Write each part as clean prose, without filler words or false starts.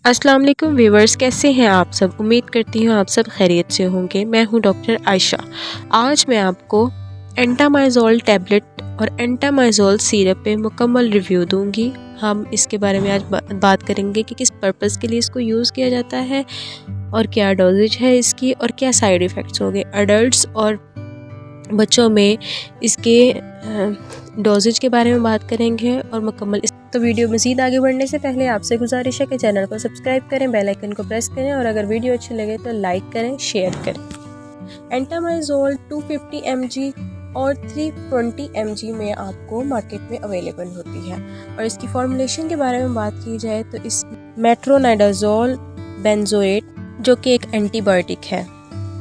अस्सलाम वालेकुम व्यूवर्स, कैसे हैं आप सब। उम्मीद करती हूँ आप सब खैरियत से होंगे। मैं हूँ डॉक्टर आयशा। आज मैं आपको एंटामाइज़ोल टैबलेट और एंटामाइज़ोल सिरप पे मुकम्मल रिव्यू दूंगी। हम इसके बारे में आज बात करेंगे कि किस पर्पज़ के लिए इसको यूज़ किया जाता है और क्या डोजेज है इसकी और क्या साइड इफ़ेक्ट्स होंगे अडल्ट्स और बच्चों में। इसके डोजेज के बारे में बात करेंगे और मुकम्मल तो वीडियो मज़ीद आगे बढ़ने से पहले आपसे गुजारिश है कि चैनल को सब्सक्राइब करें, बेल आइकन को प्रेस करें और अगर वीडियो अच्छी लगे तो लाइक करें, शेयर करें। एंटामाइज़ोल 250 mg और 320 mg में आपको मार्केट में अवेलेबल होती है। और इसकी फॉर्मुलेशन के बारे में बात की जाए तो इस मेट्रोनाइडाज़ोल बेंजोएट जो कि एक एंटीबायोटिक है,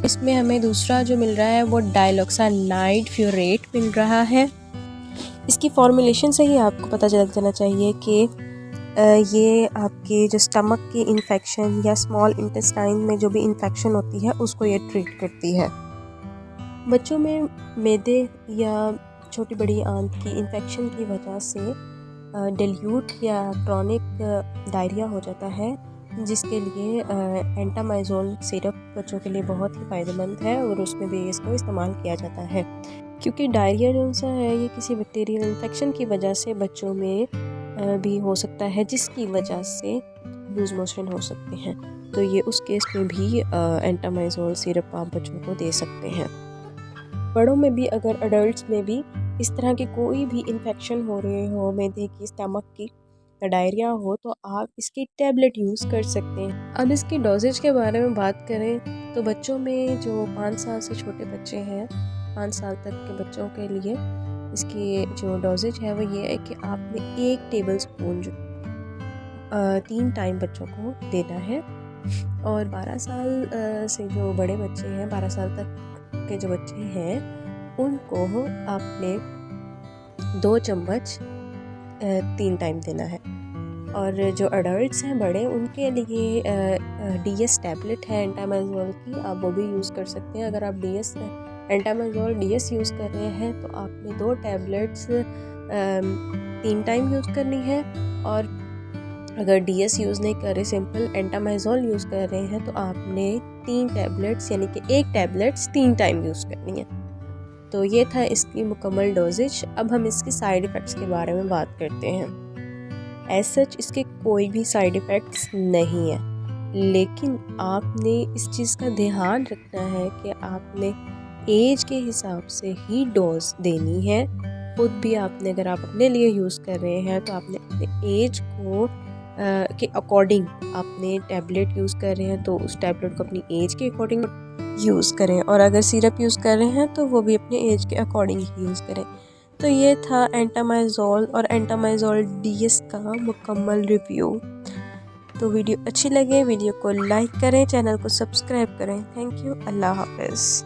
इसमें हमें दूसरा जो मिल रहा है वो डाइलॉक्सानाइड फ्यूरेट मिल रहा है। इसकी फॉर्मुलेशन से ही आपको पता चल जाना चाहिए कि ये आपके जो स्टमक की इन्फेक्शन या स्मॉल इंटेस्टाइन में जो भी इन्फेक्शन होती है उसको ये ट्रीट करती है। बच्चों में मैदे या छोटी बड़ी आंत की इन्फेक्शन की वजह से डिल्यूट या क्रॉनिक डायरिया हो जाता है, जिसके लिए एंटामाइज़ोल सिरप बच्चों के लिए बहुत ही फ़ायदेमंद है और उसमें भी इसको इस्तेमाल किया जाता है। क्योंकि डायरिया जो सा है ये किसी बैक्टीरियल इन्फेक्शन की वजह से बच्चों में भी हो सकता है, जिसकी वजह से लूज़ मोशन हो सकते हैं। तो ये उस केस में भी एंटामाइज़ोल सिरप आप बच्चों को दे सकते हैं। बड़ों में भी अगर अडल्ट्स में भी इस तरह की कोई भी इन्फेक्शन हो रहे हो, मैदे की, स्टमक की, डायरिया हो, तो आप इसकी टैबलेट यूज़ कर सकते हैं। अब इसकी डोजेज के बारे में बात करें तो बच्चों में जो 5 साल से छोटे बच्चे हैं, 5 साल तक के बच्चों के लिए इसकी जो डोजेज है वो ये है कि आपने 1 टेबल स्पून जो 3 टाइम बच्चों को देना है। और 12 साल से जो बड़े बच्चे हैं, 12 साल तक के जो बच्चे हैं, उनको आपने 2 चम्मच 3 टाइम देना है। और जो अडल्ट्स हैं बड़े, उनके लिए DS टैबलेट है एंटामाइज़ोल की, आप वो भी यूज़ कर सकते हैं। अगर आप एंटामाइज़ोल DS यूज़ कर रहे हैं तो आपने 2 टैबलेट्स 3 टाइम यूज़ करनी है। और अगर DS यूज़ नहीं कर रहे, सिंपल एंटामाइज़ोल यूज़ कर रहे हैं, तो आपने 3 टैबलेट्स यानी कि 1 टैबलेट्स 3 टाइम यूज़ करनी है। तो ये था इसकी मुकम्मल डोजेज। अब हम इसके साइड इफ़ेक्ट्स के बारे में बात करते हैं। एज सच इसके कोई भी साइड इफ़ेक्ट्स नहीं है, लेकिन आपने इस चीज़ का ध्यान रखना है कि आपने एज के हिसाब से ही डोज देनी है। खुद भी आपने, अगर आप अपने लिए यूज़ कर रहे हैं तो आपने अपने एज को के अकॉर्डिंग आपने टैबलेट यूज़ कर रहे हैं तो उस टैबलेट को अपनी एज के अकॉर्डिंग यूज़ करें, और अगर सिरप यूज़ कर रहे हैं तो वो भी अपने एज के अकॉर्डिंग ही यूज़ करें। तो ये था एंटामाइज़ोल और एंटामाइज़ोल DS का मुकम्मल रिव्यू। तो वीडियो अच्छी लगे वीडियो को लाइक करें, चैनल को सब्सक्राइब करें। थैंक यू, अल्लाह हाफ़िज़।